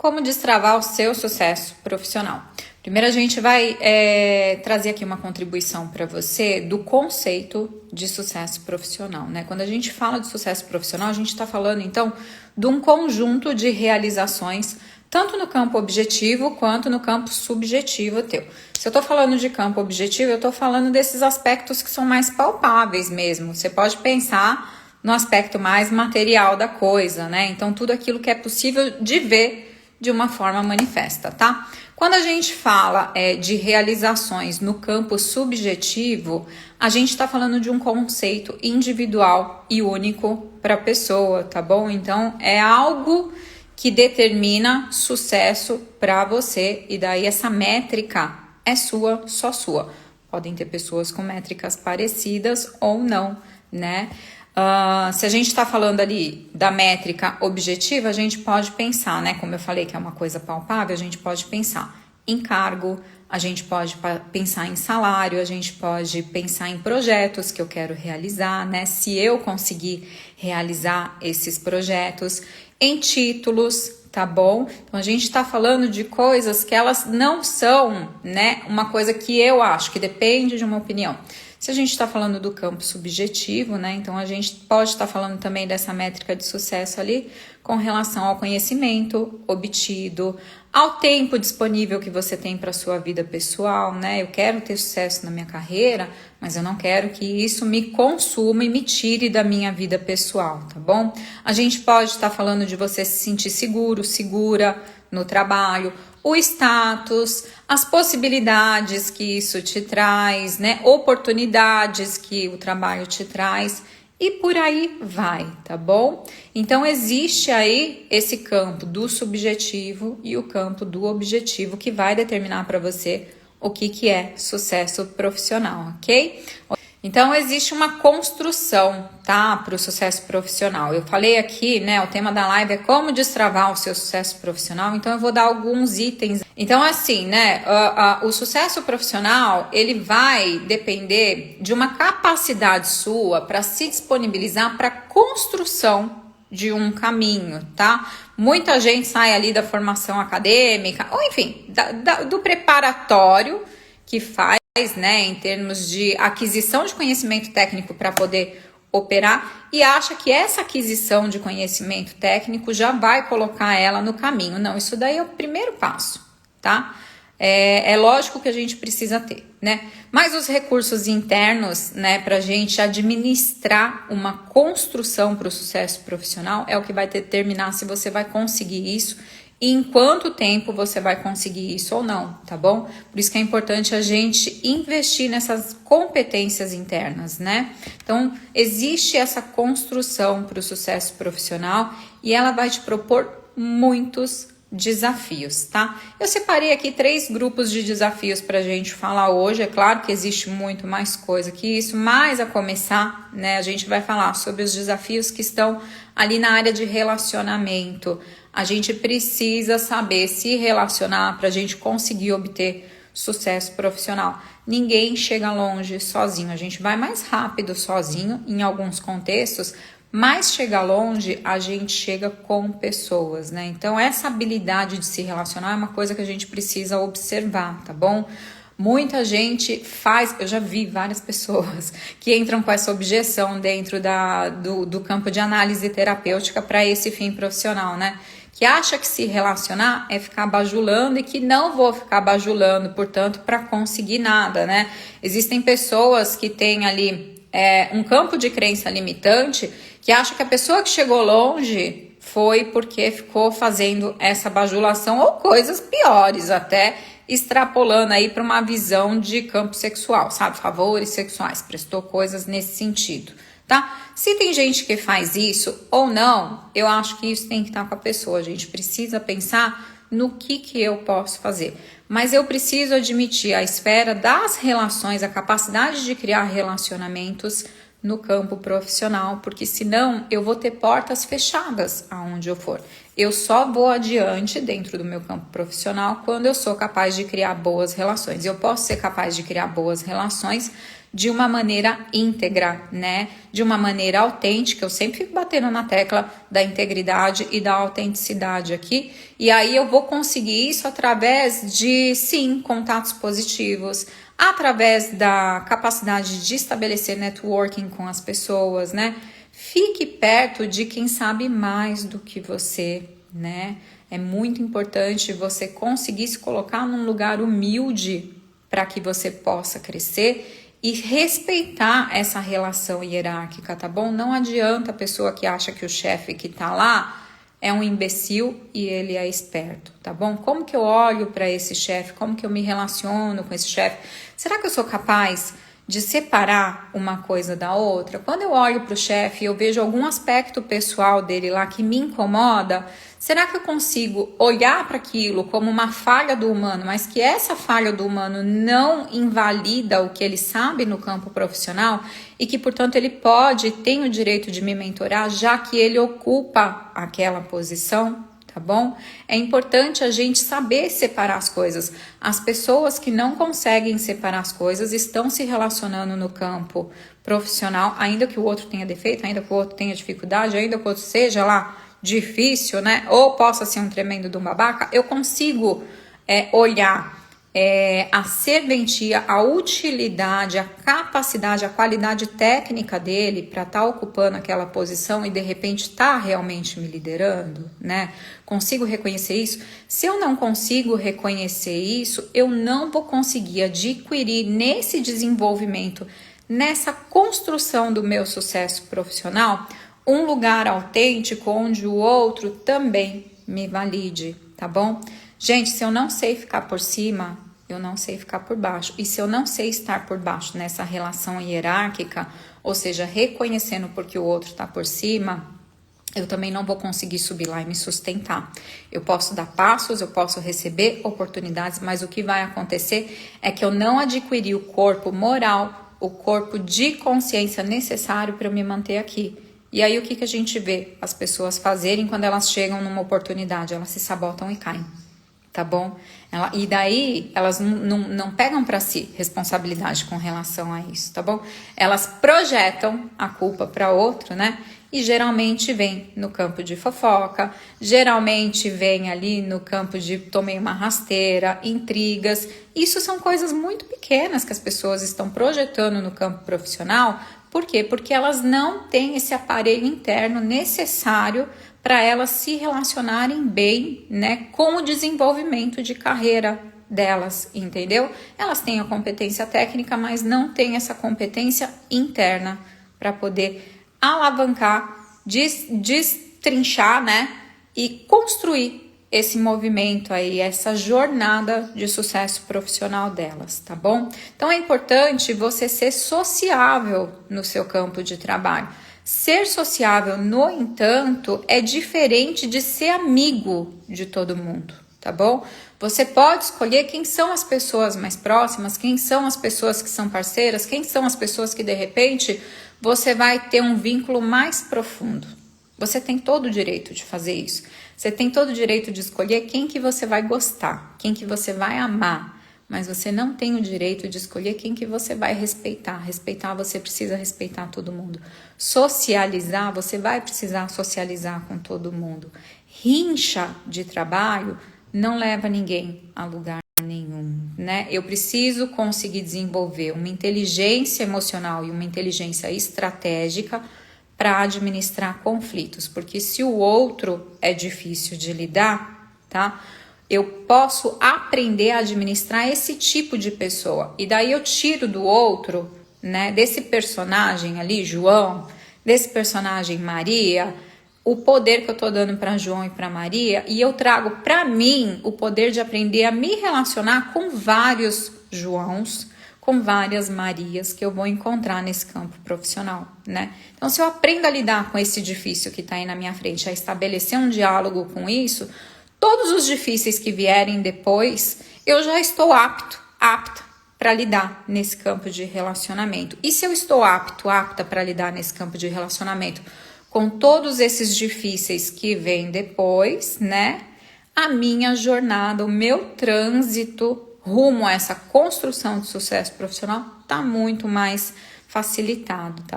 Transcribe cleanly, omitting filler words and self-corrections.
Como destravar o seu sucesso profissional? Primeiro a gente vai trazer aqui uma contribuição para você do conceito de sucesso profissional, né? Quando a gente fala de sucesso profissional, a gente está falando então de um conjunto de realizações, tanto no campo objetivo quanto no campo subjetivo teu. Se eu estou falando de campo objetivo, eu estou falando desses aspectos que são mais palpáveis mesmo. Você pode pensar no aspecto mais material da coisa, né? Então tudo aquilo que é possível de ver de uma forma manifesta, tá? Quando a gente fala de realizações no campo subjetivo, a gente está falando de um conceito individual e único para a pessoa, tá bom? Então é algo que determina sucesso para você e daí essa métrica é sua, só sua. Podem ter pessoas com métricas parecidas ou não, né? Se a gente está falando ali da métrica objetiva, a gente pode pensar, né? Como eu falei que é uma coisa palpável, a gente pode pensar em cargo, a gente pode pensar em salário, a gente pode pensar em projetos que eu quero realizar, né? Se eu conseguir realizar esses projetos, em títulos, tá bom? Então a gente está falando de coisas que elas não são, né? Uma coisa que eu acho que depende de uma opinião. Se a gente está falando do campo subjetivo, né? Então a gente pode estar falando também dessa métrica de sucesso ali com relação ao conhecimento obtido, ao tempo disponível que você tem para a sua vida pessoal, né? Eu quero ter sucesso na minha carreira, mas eu não quero que isso me consuma e me tire da minha vida pessoal, tá bom? A gente pode estar falando de você se sentir seguro, segura no trabalho, o status, as possibilidades que isso te traz, né? Oportunidades que o trabalho te traz e por aí vai, tá bom? Então existe aí esse campo do subjetivo e o campo do objetivo que vai determinar para você o que é sucesso profissional, ok? Então existe uma construção, tá, para o sucesso profissional. Eu falei aqui, né, o tema da live é como destravar o seu sucesso profissional, então eu vou dar alguns itens. Então assim, né, o sucesso profissional, ele vai depender de uma capacidade sua para se disponibilizar para a construção de um caminho, tá? Muita gente sai ali da formação acadêmica, ou enfim, do preparatório que faz, né, em termos de aquisição de conhecimento técnico para poder operar e acha que essa aquisição de conhecimento técnico já vai colocar ela no caminho. Não, isso daí é o primeiro passo, tá? É lógico que a gente precisa ter, né? Mas os recursos internos, né, para a gente administrar uma construção para o sucesso profissional é o que vai determinar se você vai conseguir isso e em quanto tempo você vai conseguir isso ou não, tá bom? Por isso que é importante a gente investir nessas competências internas, né? Então, existe essa construção para o sucesso profissional e ela vai te propor muitos desafios, tá? Eu separei aqui 3 grupos de desafios pra gente falar hoje. É claro que existe muito mais coisa que isso, mas a começar, né, a gente vai falar sobre os desafios que estão ali na área de relacionamento. A gente precisa saber se relacionar pra gente conseguir obter sucesso profissional. Ninguém chega longe sozinho, a gente vai mais rápido sozinho em alguns contextos, mas chegar longe, a gente chega com pessoas, né? Então, essa habilidade de se relacionar é uma coisa que a gente precisa observar, tá bom? Muita gente faz, eu já vi várias pessoas que entram com essa objeção dentro do campo de análise terapêutica para esse fim profissional, né? Que acha que se relacionar é ficar bajulando e que não vou ficar bajulando, portanto, para conseguir nada, né? Existem pessoas que têm ali um campo de crença limitante que acha que a pessoa que chegou longe foi porque ficou fazendo essa bajulação ou coisas piores, até extrapolando aí para uma visão de campo sexual, sabe? Favores sexuais, prestou coisas nesse sentido, tá? Se tem gente que faz isso ou não, eu acho que isso tem que estar com a pessoa. A gente precisa pensar no que eu posso fazer. Mas eu preciso admitir a esfera das relações, a capacidade de criar relacionamentos no campo profissional, porque senão eu vou ter portas fechadas aonde eu for. Eu só vou adiante dentro do meu campo profissional quando eu sou capaz de criar boas relações. Eu posso ser capaz de criar boas relações de uma maneira íntegra, né? De uma maneira autêntica. Eu sempre fico batendo na tecla da integridade e da autenticidade aqui. E aí eu vou conseguir isso através de, sim, contatos positivos, através da capacidade de estabelecer networking com as pessoas, né? Fique perto de quem sabe mais do que você, né? É muito importante você conseguir se colocar num lugar humilde para que você possa crescer e respeitar essa relação hierárquica, tá bom? Não adianta a pessoa que acha que o chefe que tá lá é um imbecil e ele é esperto, tá bom? Como que eu olho para esse chefe? Como que eu me relaciono com esse chefe? Será que eu sou capaz de separar uma coisa da outra? Quando eu olho para o chefe e eu vejo algum aspecto pessoal dele lá que me incomoda, será que eu consigo olhar para aquilo como uma falha do humano, mas que essa falha do humano não invalida o que ele sabe no campo profissional e que, portanto, ele pode e tem o direito de me mentorar, já que ele ocupa aquela posição? Tá bom? É importante a gente saber separar as coisas. As pessoas que não conseguem separar as coisas estão se relacionando no campo profissional, ainda que o outro tenha defeito, ainda que o outro tenha dificuldade, ainda que o outro seja lá difícil, né? Ou possa ser um tremendo de um babaca, eu consigo olhar a serventia, a utilidade, a capacidade, a qualidade técnica dele para estar ocupando aquela posição e de repente estar realmente me liderando, né? Consigo reconhecer isso? Se eu não consigo reconhecer isso, eu não vou conseguir adquirir nesse desenvolvimento, nessa construção do meu sucesso profissional, um lugar autêntico onde o outro também me valide, tá bom? Gente, se eu não sei ficar por cima, eu não sei ficar por baixo. E se eu não sei estar por baixo nessa relação hierárquica, ou seja, reconhecendo porque o outro está por cima, eu também não vou conseguir subir lá e me sustentar. Eu posso dar passos, eu posso receber oportunidades, mas o que vai acontecer é que eu não adquiri o corpo moral, o corpo de consciência necessário para eu me manter aqui. E aí o que a gente vê as pessoas fazerem quando elas chegam numa oportunidade? Elas se sabotam e caem, tá bom? E daí elas não pegam para si responsabilidade com relação a isso, tá bom? Elas projetam a culpa para outro, né? E geralmente vem no campo de fofoca, geralmente vem ali no campo de tomei uma rasteira, intrigas. Isso são coisas muito pequenas que as pessoas estão projetando no campo profissional. Por quê? Porque elas não têm esse aparelho interno necessário para elas se relacionarem bem, né, com o desenvolvimento de carreira delas, entendeu? Elas têm a competência técnica, mas não têm essa competência interna para poder alavancar, destrinchar, né, e construir esse movimento aí, essa jornada de sucesso profissional delas, tá bom? Então é importante você ser sociável no seu campo de trabalho. Ser sociável, no entanto, é diferente de ser amigo de todo mundo, tá bom? Você pode escolher quem são as pessoas mais próximas, quem são as pessoas que são parceiras, quem são as pessoas que de repente você vai ter um vínculo mais profundo. Você tem todo o direito de fazer isso. Você tem todo o direito de escolher quem que você vai gostar, quem que você vai amar, mas você não tem o direito de escolher quem que você vai respeitar. Respeitar, você precisa respeitar todo mundo. Socializar, você vai precisar socializar com todo mundo. Rincha de trabalho não leva ninguém a lugar nenhum, né? Eu preciso conseguir desenvolver uma inteligência emocional e uma inteligência estratégica para administrar conflitos, porque se o outro é difícil de lidar, tá? Eu posso aprender a administrar esse tipo de pessoa e daí eu tiro do outro, né, desse personagem ali, João, desse personagem Maria, o poder que eu tô dando para João e para Maria, e eu trago para mim o poder de aprender a me relacionar com vários Joãos, com várias Marias que eu vou encontrar nesse campo profissional, né? Então, se eu aprendo a lidar com esse difícil que tá aí na minha frente, a estabelecer um diálogo com isso, todos os difíceis que vierem depois, eu já estou apta para lidar nesse campo de relacionamento. E se eu estou apta para lidar nesse campo de relacionamento com todos esses difíceis que vêm depois, né? A minha jornada, o meu trânsito rumo a essa construção de sucesso profissional está muito mais facilitado, tá?